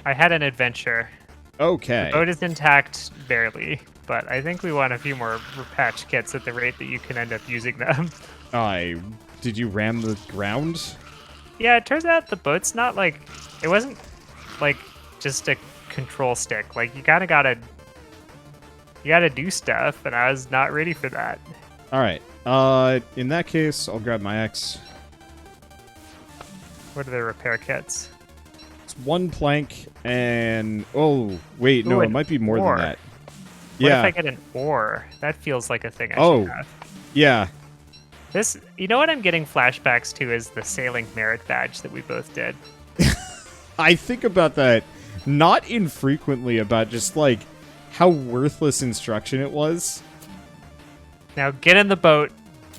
I had an adventure. The Okay. boat is intact, barely, but I think we want a few more patch kits at the rate that you can end up using them. Did you ram the ground? Yeah, it turns out the boat's not like, it wasn't like just a control stick. Like you gotta do stuff, and I was not ready for that. All right. In that case, I'll grab my axe. What are the repair kits? It's one plank and oh wait, Ooh, no, it an might be more ore. than that. What Yeah. if I get an ore? That feels like a thing I Oh. should have. Yeah. This, you know what I'm getting flashbacks to is the sailing merit badge that we both did. I think about that not infrequently about just like how worthless instruction it was. Now get in the boat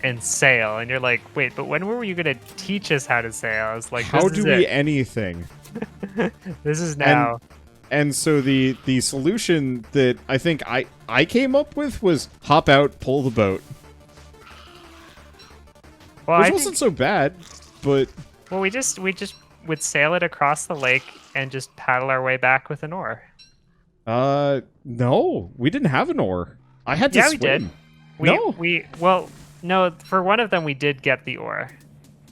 and sail, and you're like, wait, but when were you gonna teach us how to sail? I was like, How this do is we it. anything? This is now. And so the solution that I think I came up with was hop out, pull the boat. Well, Which I wasn't think, so bad, but well, we just would sail it across the lake and just paddle our way back with an oar. no, we didn't have an oar. I had to Yeah, swim. we did. No. Well, no, for one of them we did get the oar.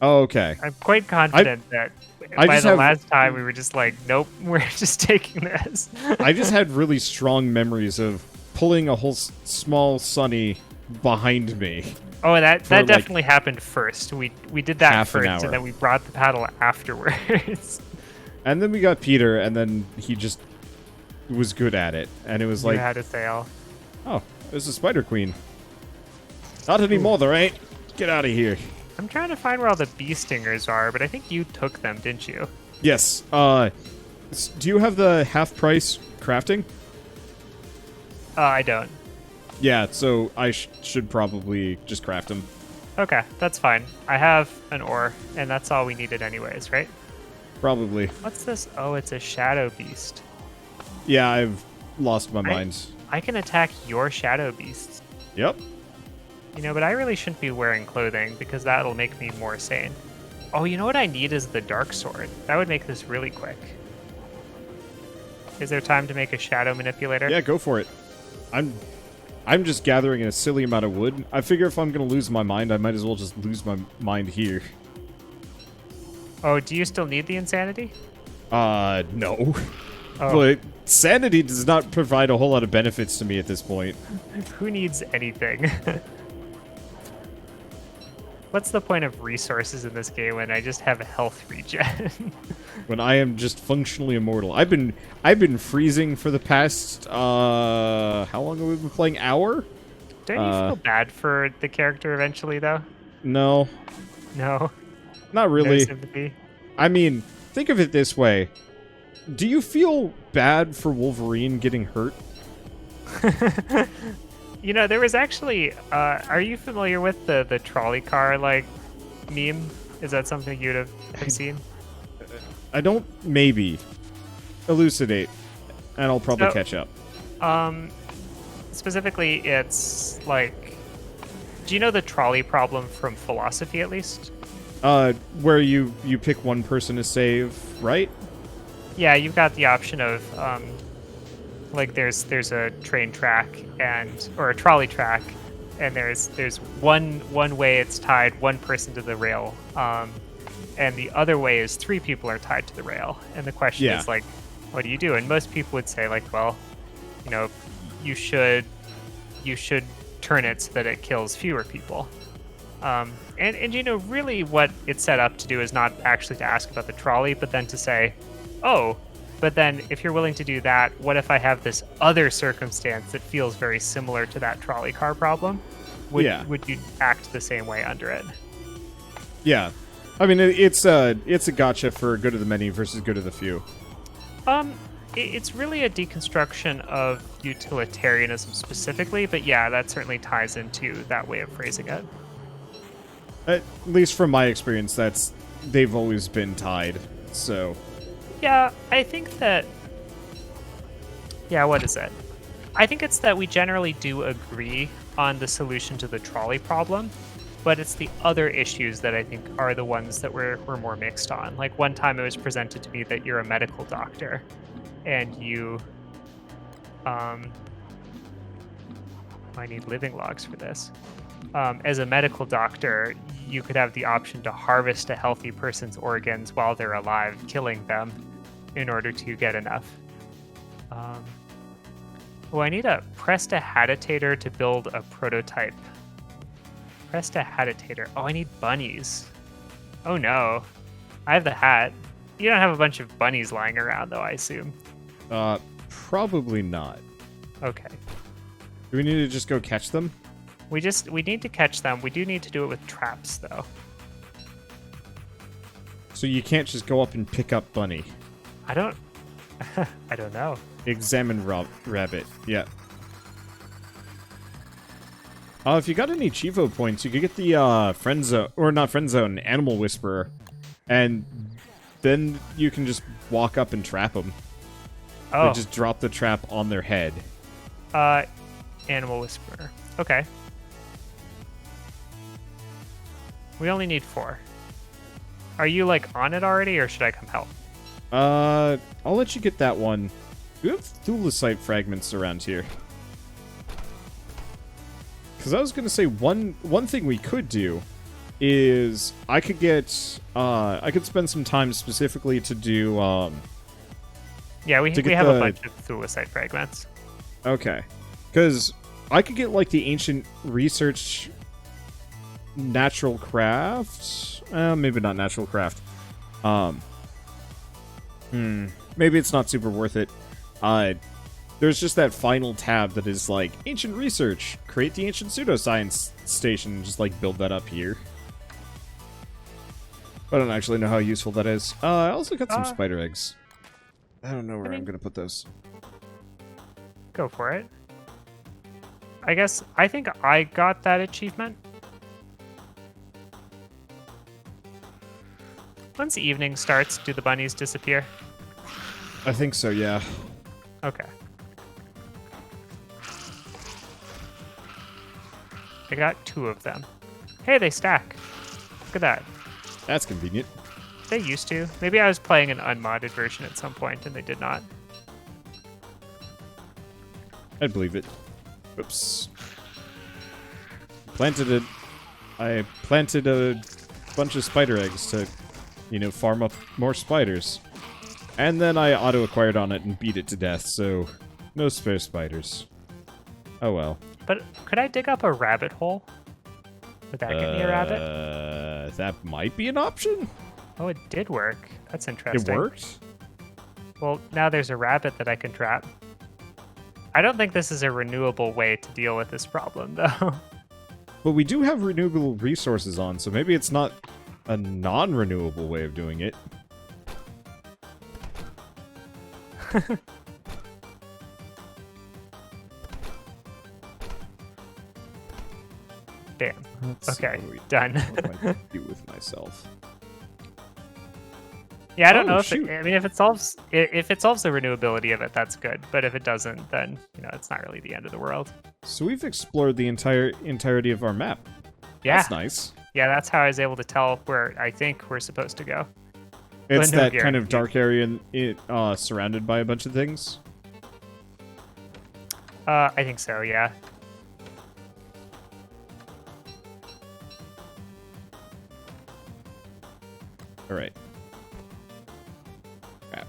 Oh, okay. I'm quite confident that I by just the have- last time we were just like, nope, we're just taking this. I just had really strong memories of pulling a whole small Sunny behind me. Oh, that like, definitely happened first. We did that half an first, hour. and then we brought the paddle afterwards. And then we got Peter, and then he just was good at it. And it was You like, had to sail. oh, there's a Spider Queen. Not anymore, there ain't. Get out of here. I'm trying to find where all the bee stingers are, but I think you took them, didn't you? Yes. Do you have the half price crafting? I don't. Yeah, so I should probably just craft them. Okay, that's fine. I have an ore, and that's all we needed anyways, right? Probably. What's this? Oh, it's a shadow beast. Yeah, I've lost my mind. I can attack your shadow beasts. Yep. You know, but I really shouldn't be wearing clothing because that'll make me more sane. Oh, you know what I need is the dark sword. That would make this really quick. Is there time to make a shadow manipulator? Yeah, go for it. I'm just gathering a silly amount of wood. I figure if I'm gonna lose my mind, I might as well just lose my mind here. Oh, do you still need the insanity? No. Oh, But sanity does not provide a whole lot of benefits to me at this point. who needs anything? What's the point of resources in this game when I just have a health regen? When I am just functionally immortal. I've been freezing for the past how long have we been playing? Hour? Don't you feel bad for the character eventually, though? No. No. Not No really. sympathy. I mean, think of it this way. Do you feel bad for Wolverine getting hurt? You know, there was actually. Are you familiar with the trolley car like meme? Is that something you'd have seen? I don't. Maybe. Elucidate, and I'll probably So- catch up. Specifically, it's like. Do you know the trolley problem from philosophy, at least? Where you pick one person to save, right? Yeah, you've got the option of like there's a train track or a trolley track, and there's one way it's tied one person to the rail, and the other way is three people are tied to the rail. And the question Yeah. is like, what do you do? And most people would say like, well, you know, you should turn it so that it kills fewer people. And you know, really what it's set up to do is not actually to ask about the trolley, but then to say, oh, but then if you're willing to do that, what if I have this other circumstance that feels very similar to that trolley car problem? Would you act the same way under it? Yeah. I mean, it's a gotcha for good of the many versus good of the few. It's really a deconstruction of utilitarianism specifically, but yeah, that certainly ties into that way of phrasing it. At least from my experience, they've always been tied. So Yeah, I think that... Yeah, what is it? I think it's that we generally do agree on the solution to the trolley problem, but it's the other issues that I think are the ones that we're more mixed on. Like one time it was presented to me that you're a medical doctor, and you, I need living logs for this. As a medical doctor, you could have the option to harvest a healthy person's organs while they're alive, killing them in order to get enough. I need a prestidigitator to build a prototype. Prestidigitator. Oh, I need bunnies. Oh no. I have the hat. You don't have a bunch of bunnies lying around, though, I assume. Probably not. Okay. Do we need to just go catch them? We need to catch them. We do need to do it with traps, though. So you can't just go up and pick up bunny. I don't know. Examine rabbit. Yeah. If you got any Chivo points, you could get the friend zone, or not friend zone, animal whisperer, and then you can just walk up and trap them. Oh. Or just drop the trap on their head. Animal whisperer. Okay. We only need 4. Are you like on it already, or should I come help? I'll let you get that one. We have thulecite fragments around here. Because I was gonna say one thing we could do is I could spend some time specifically to do Yeah, we have a bunch of thulecite fragments. Okay. Because I could get like the ancient research natural craft. Maybe not natural craft. Maybe it's not super worth it. There's just that final tab that is like ancient research. Create the ancient pseudoscience station and just like build that up here. I don't actually know how useful that is. I also got some spider eggs. I don't know where I'm gonna put those. Go for it. I think I got that achievement. Once the evening starts, do the bunnies disappear? I think so, yeah. Okay. I got 2 of them. Hey, they stack. Look at that. That's convenient. They used to. Maybe I was playing an unmodded version at some point and they did not. I'd believe it. Oops. I planted a bunch of spider eggs to, farm up more spiders. And then I auto-acquired on it and beat it to death, so no spare spiders. Oh well. But could I dig up a rabbit hole? Would that get me a rabbit? That might be an option. Oh, it did work. That's interesting. It worked? Well, now there's a rabbit that I can trap. I don't think this is a renewable way to deal with this problem, though. But we do have renewable resources on, so maybe it's not a non-renewable way of doing it. Damn. Let's okay, see done. what I can do with myself. Yeah, I don't know shoot. if it solves the renewability of it, that's good. But if it doesn't, then it's not really the end of the world. So we've explored the entirety of our map. Yeah, that's nice. Yeah, that's how I was able to tell where I think we're supposed to go. It's that kind of dark area surrounded by a bunch of things. I think so. Yeah. All right. Crap.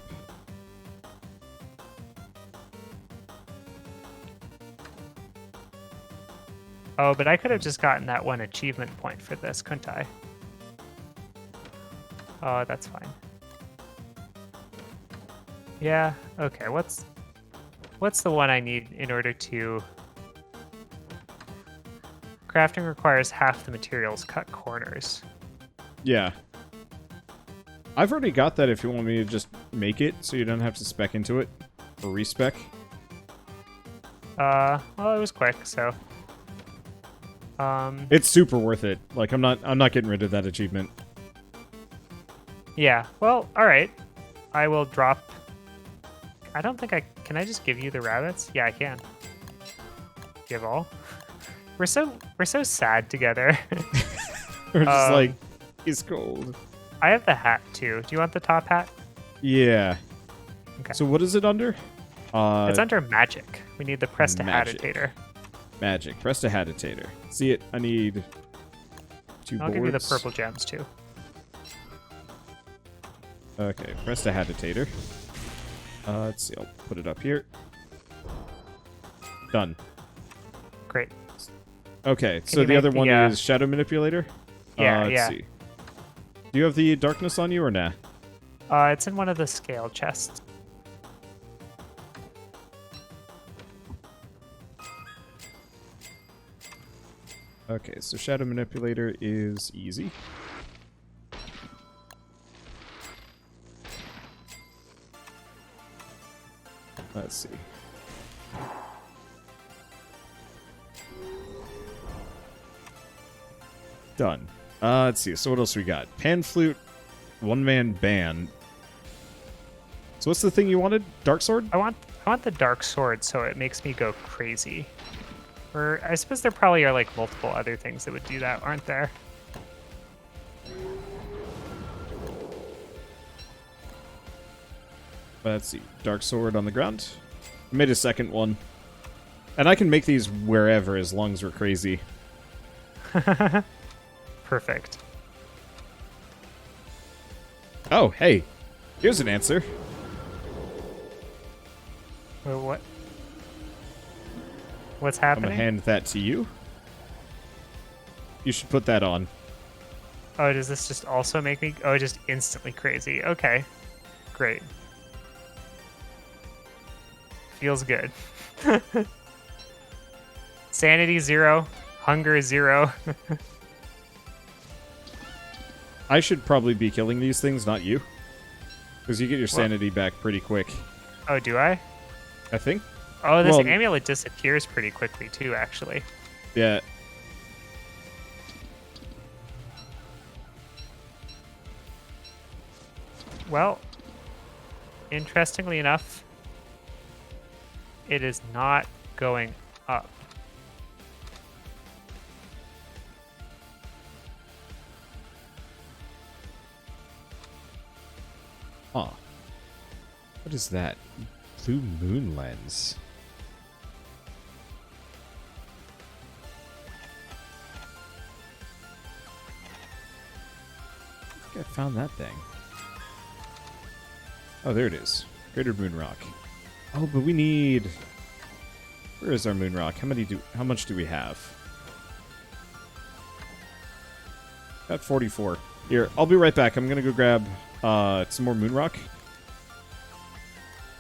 Oh, but I could have just gotten that one achievement point for this, couldn't I? Oh, that's fine. Yeah, okay, what's the one I need in order to... Crafting requires half the materials, cut corners. Yeah. I've already got that if you want me to just make it so you don't have to spec into it. Or respec. Well, it was quick, so... It's super worth it. Like, I'm not getting rid of that achievement. Yeah, well, alright. I will drop... I don't think I... Can I just give you the rabbits? Yeah, I can. Give all? We're so sad together. We're just like, it's cold. I have the hat, too. Do you want the top hat? Yeah. Okay. So what is it under? It's under magic. We need the prestidigitator. Magic. Prestidigitator. See it? I need 2 I'll boards. give you the purple gems too. Okay, prestidigitator. Let's see. I'll put it up here. Done. Great. Okay, Can so you the other make one the, is Shadow Manipulator? Yeah, let's yeah. see. Do you have the darkness on you or nah? It's in one of the scale chests. Okay, so Shadow Manipulator is easy. Let's see. Done. Let's see. So what else we got? Pan flute, one-man band. So what's the thing you wanted? Dark sword? I want the dark sword so it makes me go crazy. Or I suppose there probably are like multiple other things that would do that, aren't there? Let's see. Dark sword on the ground. I made a second one. And I can make these wherever as long as we're crazy. Perfect. Oh, hey. Here's an answer. Well, what? What's I'm happening? gonna hand that to you. You should put that on. Oh, does this just also make me... Oh, just instantly crazy. Okay. Great. Feels good. Sanity 0. Hunger 0. I should probably be killing these things, not you. Because you get your sanity back pretty quick. Oh, do I? I think. Oh, this Well, amulet disappears pretty quickly, too, actually. Yeah. Well, interestingly enough, it is not going up. Huh. What is that? Blue moon lens. I think I found that thing. Oh, there it is. Greater moon rock. Oh, but we need... Where is our moon rock? How much do we have? Got 44. Here, I'll be right back. I'm gonna go grab some more moon rock.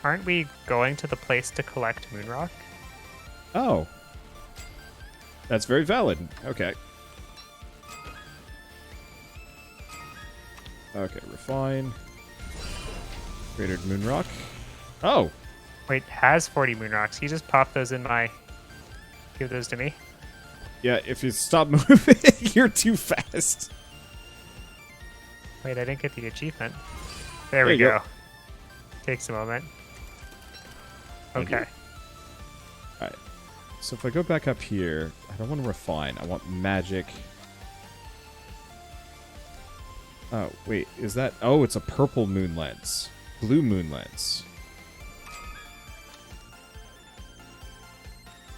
Aren't we going to the place to collect moon rock? Oh. That's very valid. Okay. Okay, refine. Greater moon rock. Oh! Wait, has 40 moon rocks. You just pop those in my... Give those to me. Yeah, if you stop moving, you're too fast. Wait, I didn't get the achievement. There we you go. go. Takes a moment. Okay. Alright. So if I go back up here, I don't want to refine. I want magic. Oh, wait. Is that... Oh, it's a purple moon lens. Blue moon lens.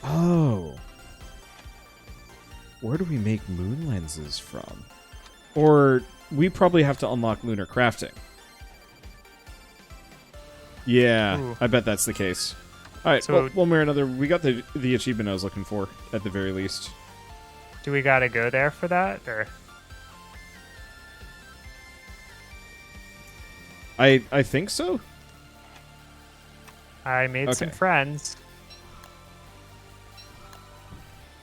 Oh. Where do we make moon lenses from? Or we probably have to unlock lunar crafting. Yeah, Ooh. I bet that's the case. Alright, So- well, one way or another, we got the achievement I was looking for, at the very least. Do we gotta go there for that, or...? I think so? I made some Okay. friends.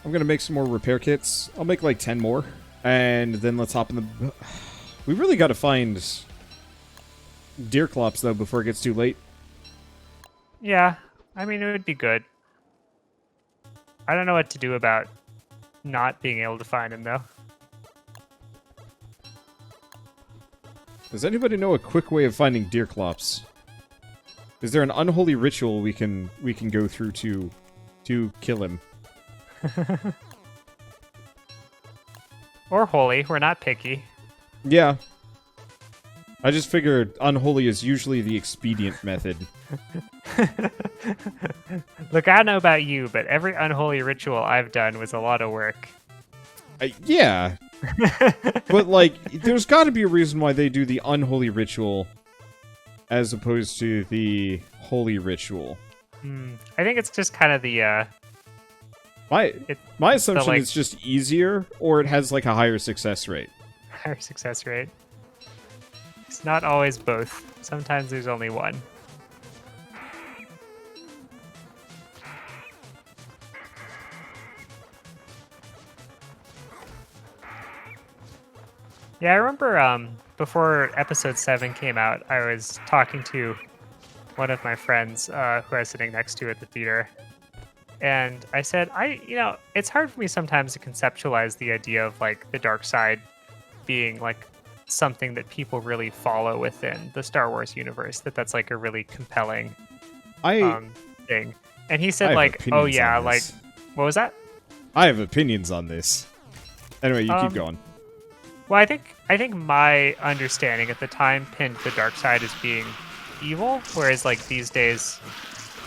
I'm gonna make some more repair kits. I'll make like 10 more. And then let's hop in the... We really gotta find... deer clops, though, before it gets too late. Yeah, I mean, it would be good. I don't know what to do about not being able to find him, though. Does anybody know a quick way of finding deer clops? Is there an unholy ritual we can go through to kill him? Or holy, we're not picky. Yeah. I just figured unholy is usually the expedient method. Look, I don't know about you, but every unholy ritual I've done was a lot of work. Yeah. But, like, there's got to be a reason why they do the unholy ritual as opposed to the holy ritual. I think it's just kind of the... My assumption like, is just easier, or it has, like, a higher success rate. higher success rate. It's not always both. Sometimes there's only one. Yeah, I remember before episode 7 came out, I was talking to one of my friends who I was sitting next to at the theater. And I said, it's hard for me sometimes to conceptualize the idea of like the dark side being like something that people really follow within the Star Wars universe, that's like a really compelling thing. And he said like, oh yeah, like, what was that? I have opinions on this. Anyway, you keep going. Well, I think my understanding at the time pinned the dark side as being evil, whereas like these days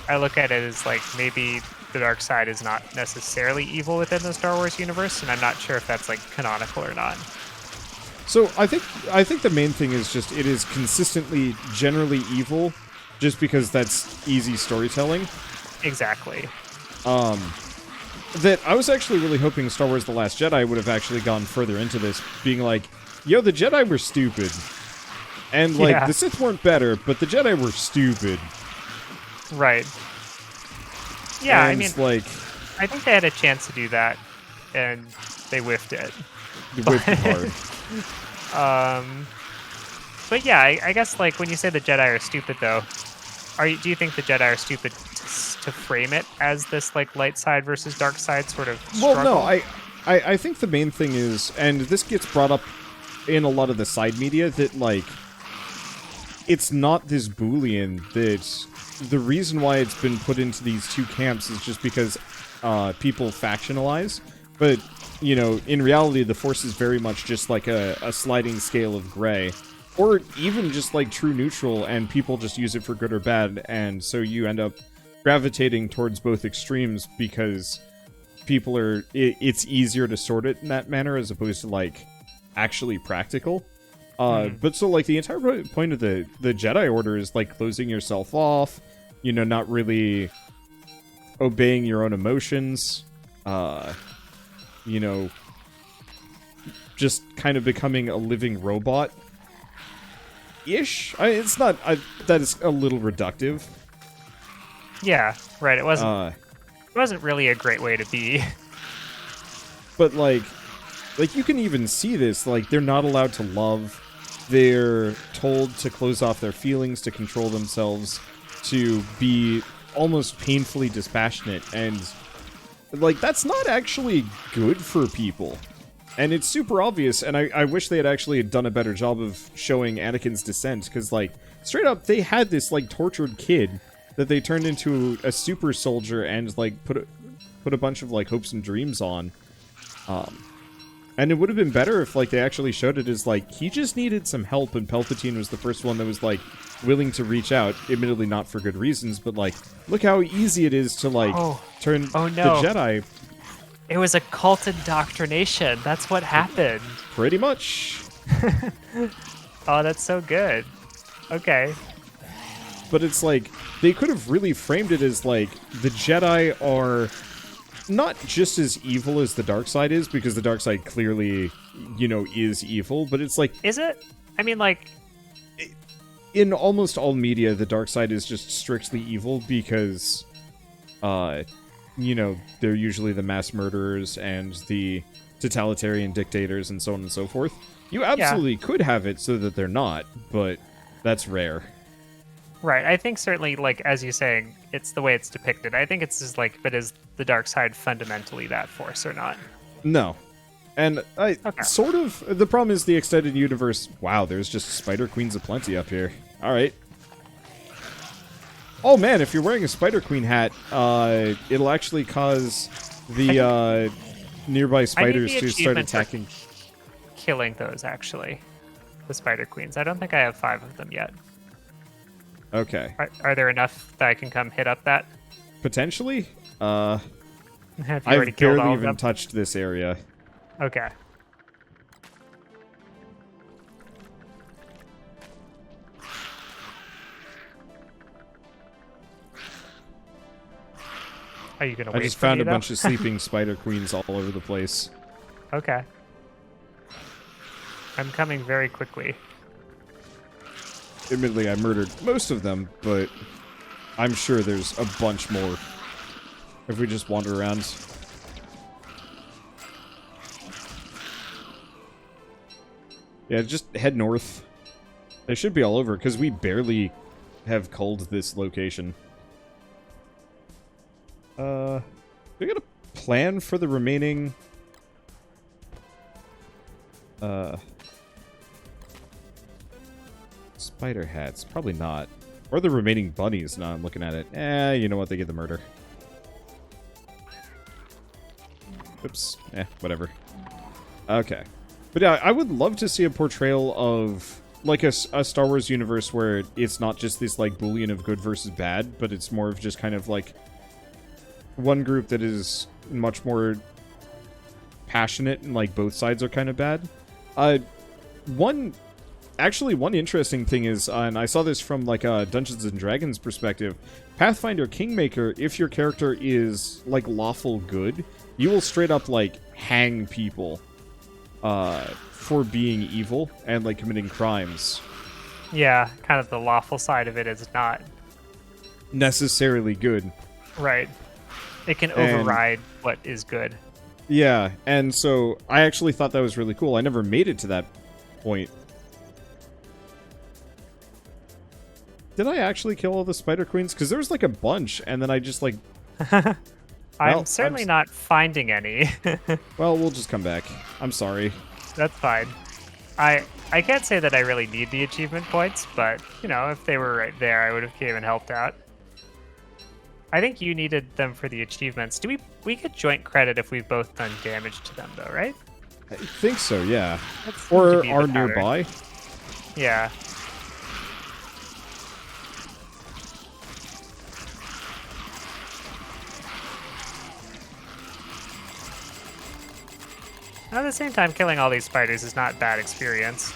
I look at it as like maybe the dark side is not necessarily evil within the Star Wars universe, and I'm not sure if that's like canonical or not. So I think the main thing is just it is consistently generally evil, just because that's easy storytelling. Exactly. That I was actually really hoping Star Wars The Last Jedi would have actually gone further into this, being like, yo, the Jedi were stupid. And, like, the Sith weren't better, but the Jedi were stupid. Right. Yeah, and, I mean, like, I think they had a chance to do that, and they whiffed it. Whiffed it hard. But yeah, I guess, like, when you say the Jedi are stupid, though, do you think the Jedi are stupid to frame it as this like light side versus dark side sort of struggle? Well, no, I think the main thing is, and this gets brought up in a lot of the side media, that like it's not this Boolean, that the reason why it's been put into these two camps is just because people factionalize, but you know, in reality the Force is very much just like a sliding scale of gray, or even just like true neutral, and people just use it for good or bad, and so you end up gravitating towards both extremes because people it's easier to sort it in that manner as opposed to like actually practical. But so like the entire point of the Jedi Order is like closing yourself off, you know, not really obeying your own emotions, you know, just kind of becoming a living robot ish. It's not that is a little reductive. Yeah, right. It wasn't really a great way to be. But like you can even see this. Like, they're not allowed to love. They're told to close off their feelings, to control themselves, to be almost painfully dispassionate, and like that's not actually good for people. And it's super obvious. And I wish they had actually done a better job of showing Anakin's descent, because like straight up they had this like tortured kid that they turned into a super soldier and like put a bunch of like hopes and dreams on, and it would have been better if like they actually showed it as like he just needed some help, and Palpatine was the first one that was like willing to reach out, admittedly not for good reasons, but like look how easy it is to like turn the Jedi. It was a cult indoctrination. That's what happened. Pretty much. Oh, that's so good. Okay. But it's like, they could have really framed it as like, the Jedi are not just as evil as the dark side is, because the dark side clearly, you know, is evil, but it's like... Is it? I mean, like... In almost all media, the dark side is just strictly evil because, you know, they're usually the mass murderers and the totalitarian dictators and so on and so forth. You absolutely could have it so that they're not, but that's rare. Right, I think certainly, like, as you're saying, it's the way it's depicted. I think it's just like, but is the dark side fundamentally that force or not? No. And sort of, the problem is the extended universe. Wow, there's just Spider Queens aplenty up here. Alright. Oh man, if you're wearing a Spider Queen hat, it'll actually cause the nearby spiders to start attacking. Killing those, actually. the spider queens. I don't think I have 5 of them yet. Okay. Are there enough that I can come hit up that? Potentially? Have you already I've killed barely all of even them? touched this area. Okay. Are you gonna wait I just for found me, a though? bunch of sleeping spider queens all over the place. Okay. I'm coming very quickly. Admittedly, I murdered most of them, but I'm sure there's a bunch more if we just wander around. Yeah, just head north. They should be all over, because we barely have culled this location. We got a plan for the remaining... Spider hats. Probably not. Or the remaining bunnies. No, I'm looking at it. You know what? They get the murder. Oops. Whatever. Okay. But yeah, I would love to see a portrayal of, like, a Star Wars universe where it's not just this, like, Boolean of good versus bad, but it's more of just kind of, like, one group that is much more passionate and, like, both sides are kind of bad. One interesting thing is, and I saw this from, like, a Dungeons & Dragons perspective, Pathfinder Kingmaker, if your character is, like, lawful good, you will straight up, like, hang people for being evil and, like, committing crimes. Yeah, kind of the lawful side of it is not Necessarily good. right. It can override what is good. Yeah, and so I actually thought that was really cool. I never made it to that point. Did I actually kill all the spider queens? Because there was like a bunch, and then I just like... I'm certainly not finding any. Well, we'll just come back. I'm sorry. That's fine. I can't say that I really need the achievement points, but, you know, if they were right there, I would have came and helped out. I think you needed them for the achievements. We get joint credit if we've both done damage to them, though, right? I think so, yeah. That seems to Or be the are pattern. nearby. Yeah. At the same time, killing all these spiders is not bad experience.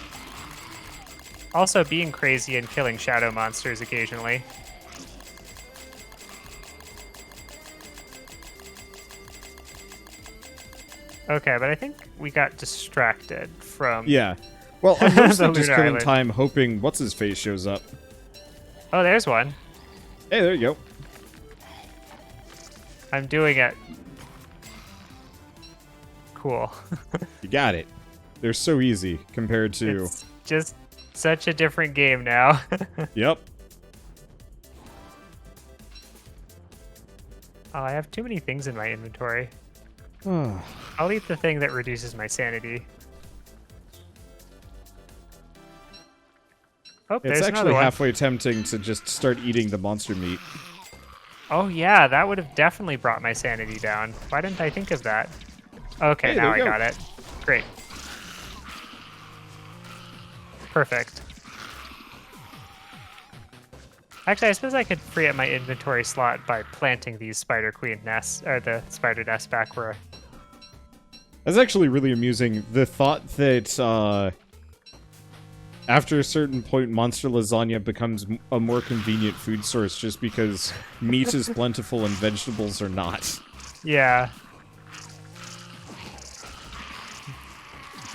Also, being crazy and killing shadow monsters occasionally. Okay, but I think we got distracted from... Yeah. Well, I'm mostly The just Lunar killing Island. time hoping what's-his-face shows up. Oh, there's one. Hey, there you go. I'm doing it. Cool. You got it. They're so easy compared to... It's just such a different game now. Yep. Oh, I have too many things in my inventory. I'll eat the thing that reduces my sanity. Oh, there's It's another actually one. halfway tempting to just start eating the monster meat. Oh yeah, that would have definitely brought my sanity down. Why didn't I think of that? Okay, Hey, now there I you go. got it. Great. Perfect. Actually, I suppose I could free up my inventory slot by planting these spider queen nests, or the spider nests back where... That's actually really amusing. The thought that, after a certain point, monster lasagna becomes a more convenient food source just because meat is plentiful and vegetables are not. Yeah.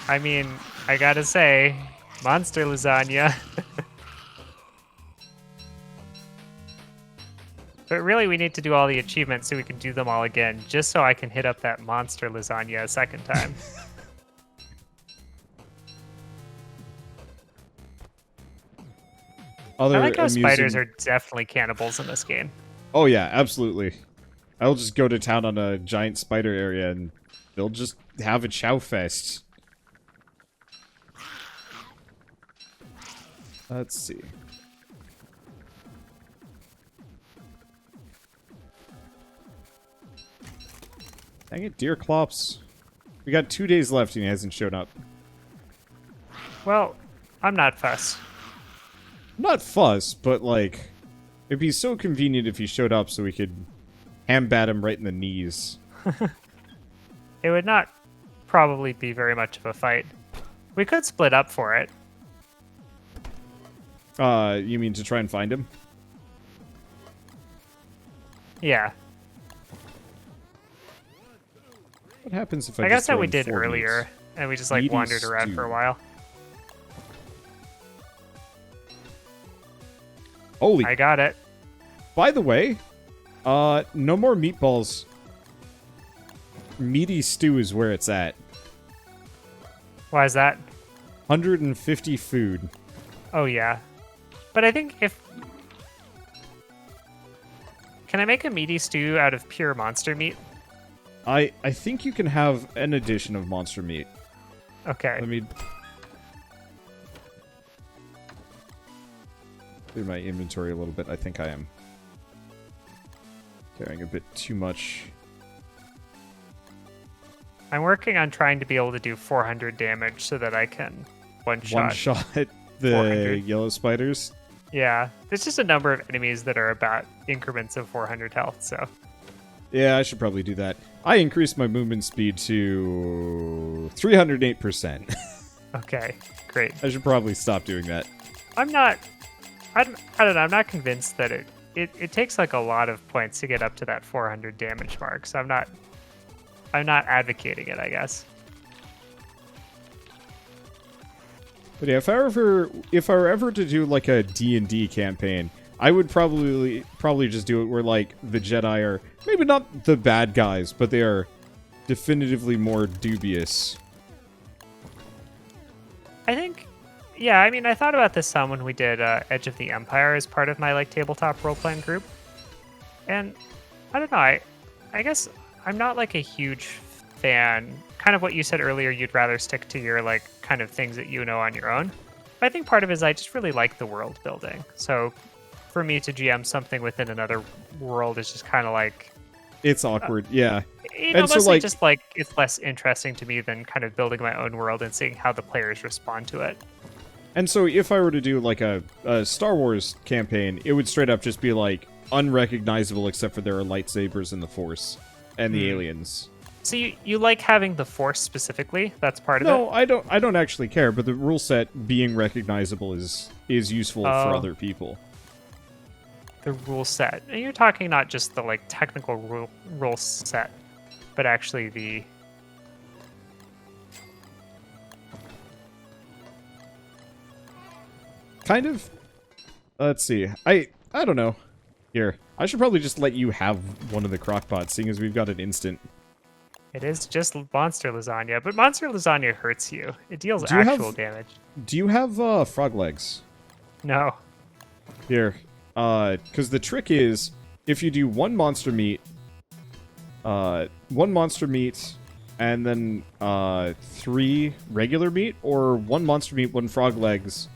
I mean, I gotta say, monster lasagna. But really, we need to do all the achievements so we can do them all again, just so I can hit up that monster lasagna a second time. I like how spiders are definitely cannibals in this game. Oh yeah, absolutely. I'll just go to town on a giant spider area and they'll just have a chow fest. Let's see. Dang it, dear Clops. We got 2 days left and he hasn't shown up. Well, I'm not fussed. Not fuss, but like, it'd be so convenient if he showed up so we could ham-bat him right in the knees. It would not probably be very much of a fight. We could split up for it. You mean to try and find him? Yeah. What happens if I I just guess that throw we in did 4 earlier, meats? and we just like Meaty wandered around Stew. for a while. Holy, I got it. by the way, no more meatballs. Meaty Stew is where it's at. Why is that? 150 food. Oh yeah. But I think if... Can I make a meaty stew out of pure monster meat? I think you can have an addition of monster meat. Okay. Let me clear my inventory a little bit. I think I am carrying a bit too much. I'm working on trying to be able to do 400 damage so that I can one-shot. One-shot the 400. yellow spiders. Yeah. There's just a number of enemies that are about increments of 400 health, so... Yeah, I should probably do that. I increased my movement speed to 308%. Okay, great. I should probably stop doing that. I'm not... I don't know, I'm not convinced that it takes like a lot of points to get up to that 400 damage mark, so I'm not advocating it, I guess. But yeah, if I were ever to do like a D&D campaign, I would probably just do it where like the Jedi are maybe not the bad guys, but they are definitively more dubious. I think, yeah, I mean, I thought about this some when we did Edge of the Empire as part of my like tabletop role-playing group. And I don't know, I guess I'm not like a huge fan. Kind of what you said earlier, you'd rather stick to your like kind of things that you know on your own. But I think part of it is I just really like the world building. So for me to GM something within another world is just kind of like... It's awkward, yeah. You know, And so, mostly like- just like it's less interesting to me than kind of building my own world and seeing how the players respond to it. And so if I were to do like a Star Wars campaign, it would straight up just be like unrecognizable except for there are lightsabers in the Force and the aliens. So you like having the Force specifically? That's part of No, it? I don't actually care, but the rule set being recognizable is useful for Oh. other people. The rule set. And you're talking not just the like technical rule set, but actually the... Kind of. Let's see. I don't know. Here, I should probably just let you have one of the crockpots, seeing as we've got an instant. It is just monster lasagna, but monster lasagna hurts you. It deals Do you actual have- damage. Do you have frog legs? No. Here, because the trick is, if you do one monster meat, and then 3 regular meat, or one monster meat, 1 frog legs.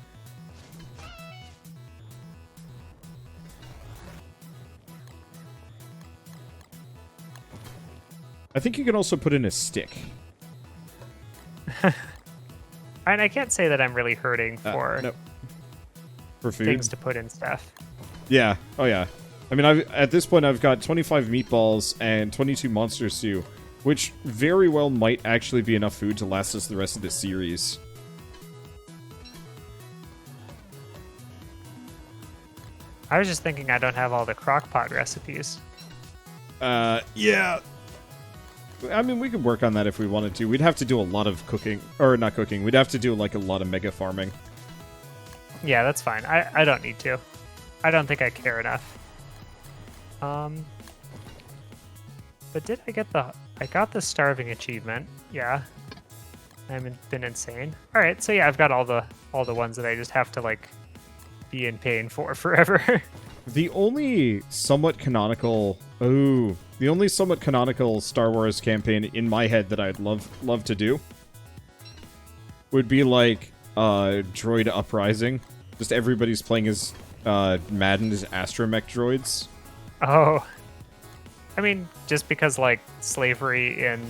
I think you can also put in a stick. And I can't say that I'm really hurting for No. For food? things to put in stuff. Yeah. Oh, yeah. I mean, at this point, I've got 25 meatballs and 22 monster stew, which very well might actually be enough food to last us the rest of the series. I was just thinking I don't have all the crockpot recipes. Yeah. I mean, we could work on that if we wanted to. We'd have to do a lot of cooking. Or, not cooking. We'd have to do, like, a lot of mega farming. Yeah, that's fine. I don't need to. I don't think I care enough. But did I get the... I got the starving achievement. Yeah. I haven't been insane. Alright, so yeah, I've got all the ones that I just have to, like, be in pain for forever. The only somewhat canonical... Ooh. The only somewhat canonical Star Wars campaign in my head that I'd love to do would be, like, Droid Uprising. Just everybody's playing as Madden as astromech droids. Oh. I mean, just because, like, slavery in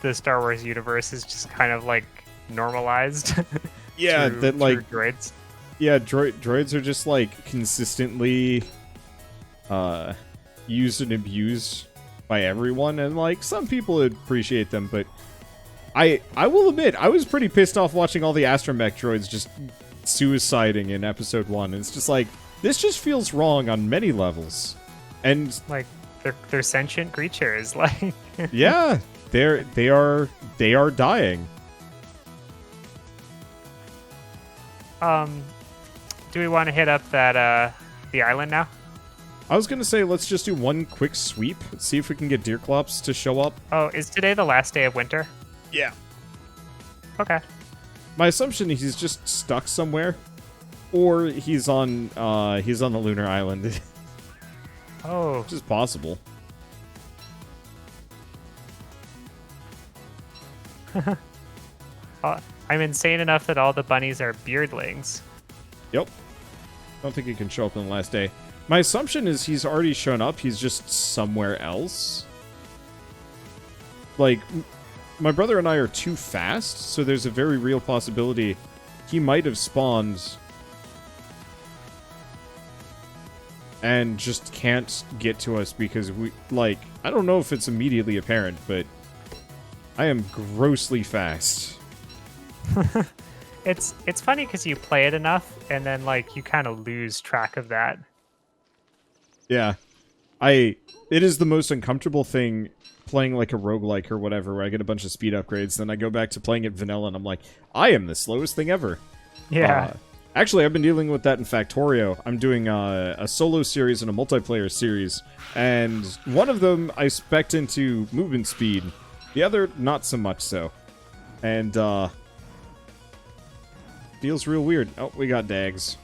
the Star Wars universe is just kind of, like, normalized. Yeah, that like droids. yeah, droids are just like consistently used and abused by everyone, and like some people appreciate them, but I will admit I was pretty pissed off watching all the astromech droids just suiciding in episode 1. It's just like this just feels wrong on many levels. And Like they're sentient creatures. Like yeah, they are dying. Do we want to hit up that the island now? I was gonna say let's just do one quick sweep, see if we can get Deerclops to show up. Oh, is today the last day of winter? Yeah. Okay. My assumption is he's just stuck somewhere, or he's on the lunar island. Oh. Which is possible. I'm insane enough that all the bunnies are beardlings. Yep. Don't think he can show up on the last day. My assumption is he's already shown up, he's just somewhere else. Like, my brother and I are too fast, so there's a very real possibility he might have spawned and just can't get to us because we, like, I don't know if it's immediately apparent, but I am grossly fast. It's funny because you play it enough, and then, like, you kind of lose track of that. Yeah. It is the most uncomfortable thing playing like a roguelike or whatever, where I get a bunch of speed upgrades, then I go back to playing it vanilla, and I'm like, I am the slowest thing ever. Yeah. Actually, I've been dealing with that in Factorio. I'm doing a solo series and a multiplayer series, and one of them I spec'd into movement speed, the other not so much so. And, feels real weird. Oh, we got Dags.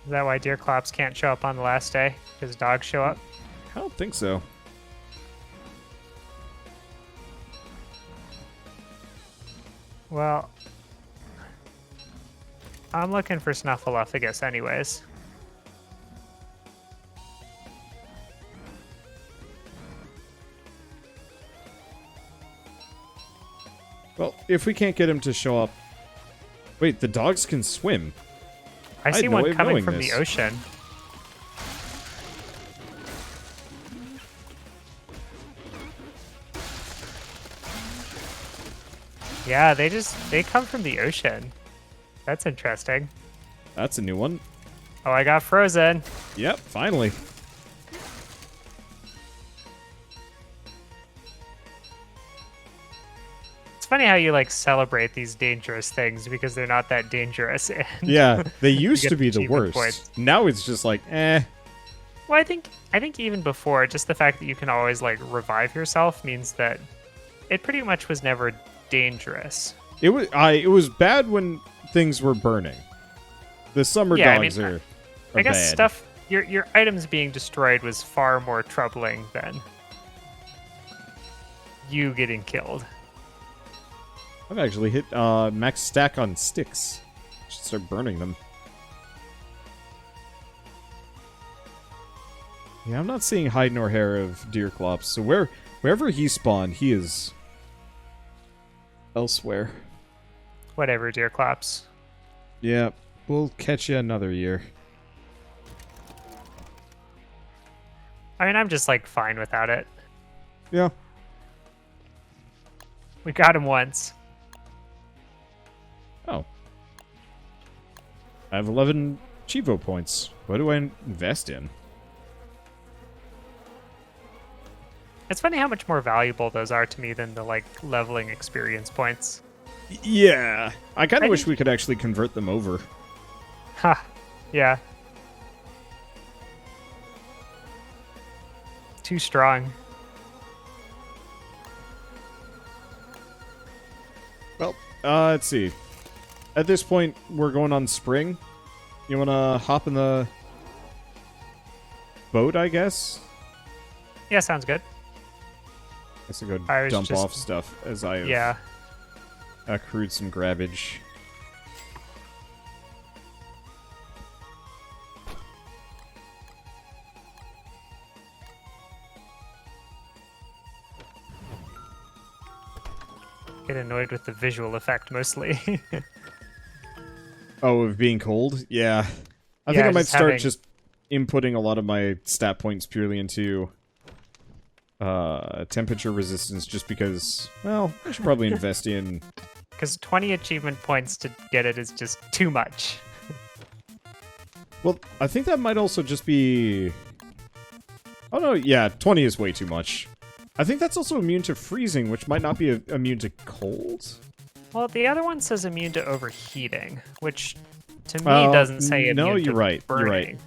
Is that why Deerclops can't show up on the last day? Because dogs show up? I don't think so. Well, I'm looking for Snuffleupagus anyways. Well, if we can't get him to show up... Wait, the dogs can swim. I see had no way one of coming knowing from this. the ocean. Yeah, they come from the ocean. That's interesting. That's a new one. Oh, I got frozen. Yep, finally. It's funny how you like celebrate these dangerous things because they're not that dangerous. And Yeah, they used get to be the achievement worst. points. Now it's just like, eh. Well, I think even before, just the fact that you can always like revive yourself means that it pretty much was never dangerous. It was bad when things were burning. The summer Yeah, dogs I mean, are I guess bad. stuff your items being destroyed was far more troubling than you getting killed. I've actually hit max stack on sticks. Should start burning them. Yeah, I'm not seeing hide nor hair of Deerclops, so wherever he spawned, he is elsewhere. Whatever, Deerclops. Yeah, we'll catch you another year. I mean, I'm just like fine without it. Yeah. We got him once. Oh. I have 11 Chivo points. What do I invest in? It's funny how much more valuable those are to me than the like leveling experience points. Yeah. I kind I of wish think- we could actually convert them over. Ha. Yeah. Too strong. Well, let's see. At this point, we're going on spring. You want to hop in the boat, I guess? Yeah, sounds good. I guess I'll go I was dump just- off stuff as I have Yeah. accrued some grabbage. get annoyed with the visual effect mostly. Oh, of being cold? Yeah. I Yeah, think I might just start having- just inputting a lot of my stat points purely into temperature resistance just because, well, I should probably invest in... Because 20 achievement points to get it is just too much. Well, I think that might also just be... Oh no, yeah, 20 is way too much. I think that's also immune to freezing, which might not be immune to cold. Well, the other one says immune to overheating, which to me doesn't say immune no, to you're right. burning. You're right.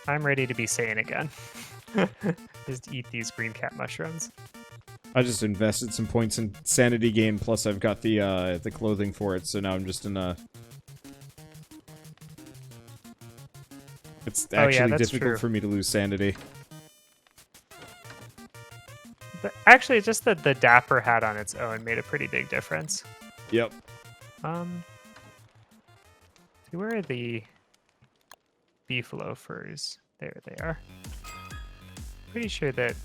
I'm ready to be sane again. Just eat these green cat mushrooms. I just invested some points in sanity gain, plus I've got the clothing for it, so now I'm just in a... It's actually that's difficult true. for me to lose sanity. But actually, just the dapper hat on its own made a pretty big difference. Yep. See, where are the beef loafers? There they are. Pretty sure that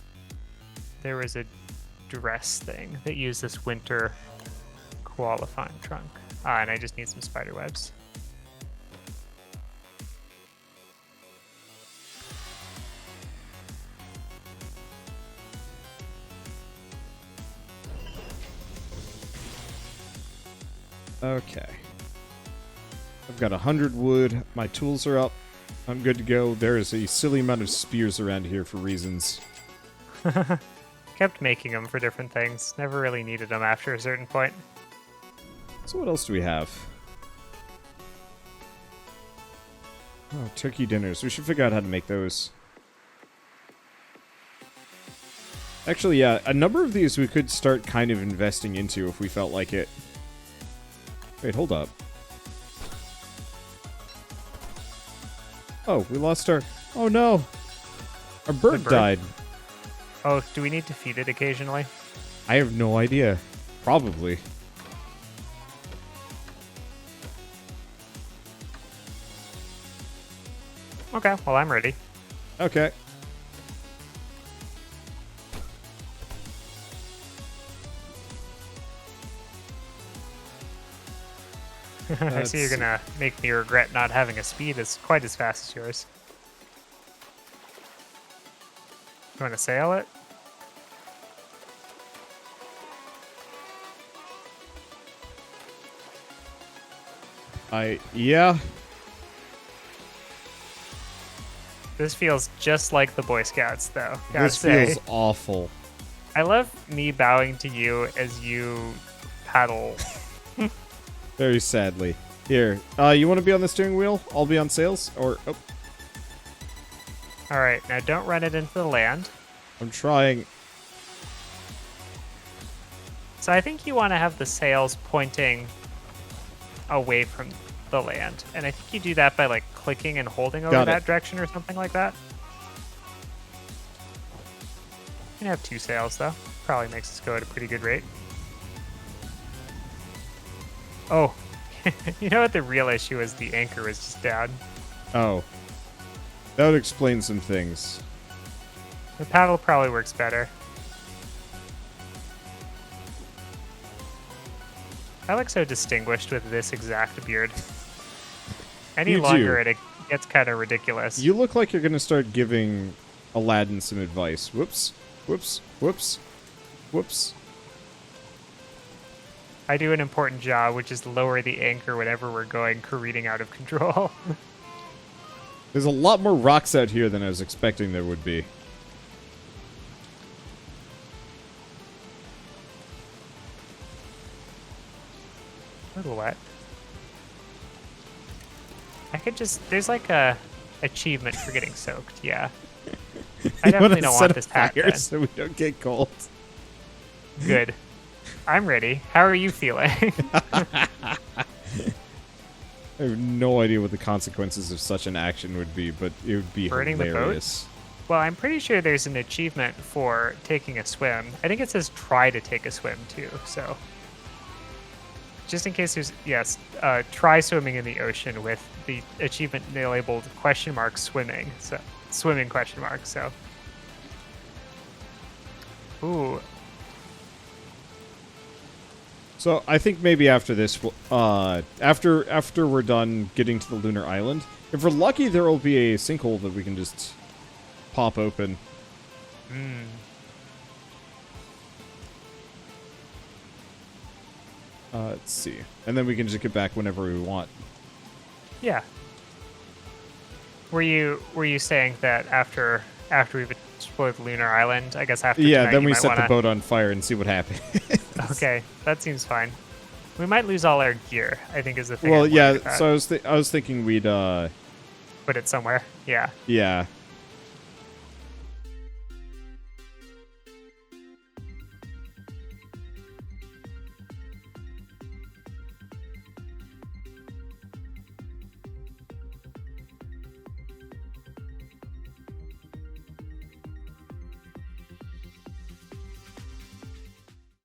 there was a dress thing that used this winter qualifying trunk. Ah, and I just need some spider webs. Okay. I've got 100 wood. My tools are up. I'm good to go. There is a silly amount of spears around here for reasons. Kept making them for different things. Never really needed them after a certain point. So what else do we have? Oh, turkey dinners. We should figure out how to make those. Actually, yeah, a number of these we could start kind of investing into if we felt like it. Wait, hold up. Oh, we lost our... Oh no! Our bird bird? died. Oh, do we need to feed it occasionally? I have no idea. Probably. Okay, well, I'm ready. Okay. I see you're gonna make me regret not having a speed as quite as fast as yours. You want to sail it? Yeah. This feels just like the Boy Scouts, though. Gotta This say. feels awful. I love me bowing to you as you paddle. Very sadly. Here, you want to be on the steering wheel? I'll be on sails, or... Oh, All right, now don't run it into the land. I'm trying. So I think you want to have the sails pointing away from the land. And I think you do that by like clicking and holding over Got that it. direction or something like that. You can have two sails though. Probably makes us go at a pretty good rate. Oh, you know what the real issue is? The anchor was just down. Oh. That would explain some things. The paddle probably works better. I look so distinguished with this exact beard. Any You do. longer it gets kind of ridiculous. You look like you're gonna start giving Aladdin some advice. Whoops. Whoops. Whoops. Whoops. I do an important job, which is lower the anchor whenever we're going careening out of control. There's a lot more rocks out here than I was expecting there would be. A little wet. I could just... There's like a achievement for getting soaked, yeah. I You definitely wanna don't set want a this hat fire then. so we don't get cold. Good. I'm ready. How are you feeling? I have no idea what the consequences of such an action would be, but it would be Burning the boat? hilarious. Well, I'm pretty sure there's an achievement for taking a swim. I think it says try to take a swim, too, so... just in case there's try swimming in the ocean with the achievement labeled swimming. So swimming ? So ooh. So I think maybe after this, after we're done getting to the lunar island, if we're lucky, there will be a sinkhole that we can just pop open. Let's see, and then we can just get back whenever we want. Yeah. Were you saying that after we've explored the lunar island, I guess after Yeah, tonight, then you we might set wanna... the boat on fire and see what happens. Okay, that seems fine. We might lose all our gear, I think is the thing. Well, I'm yeah. worried about. So I was thinking we'd Put it somewhere. Yeah. yeah.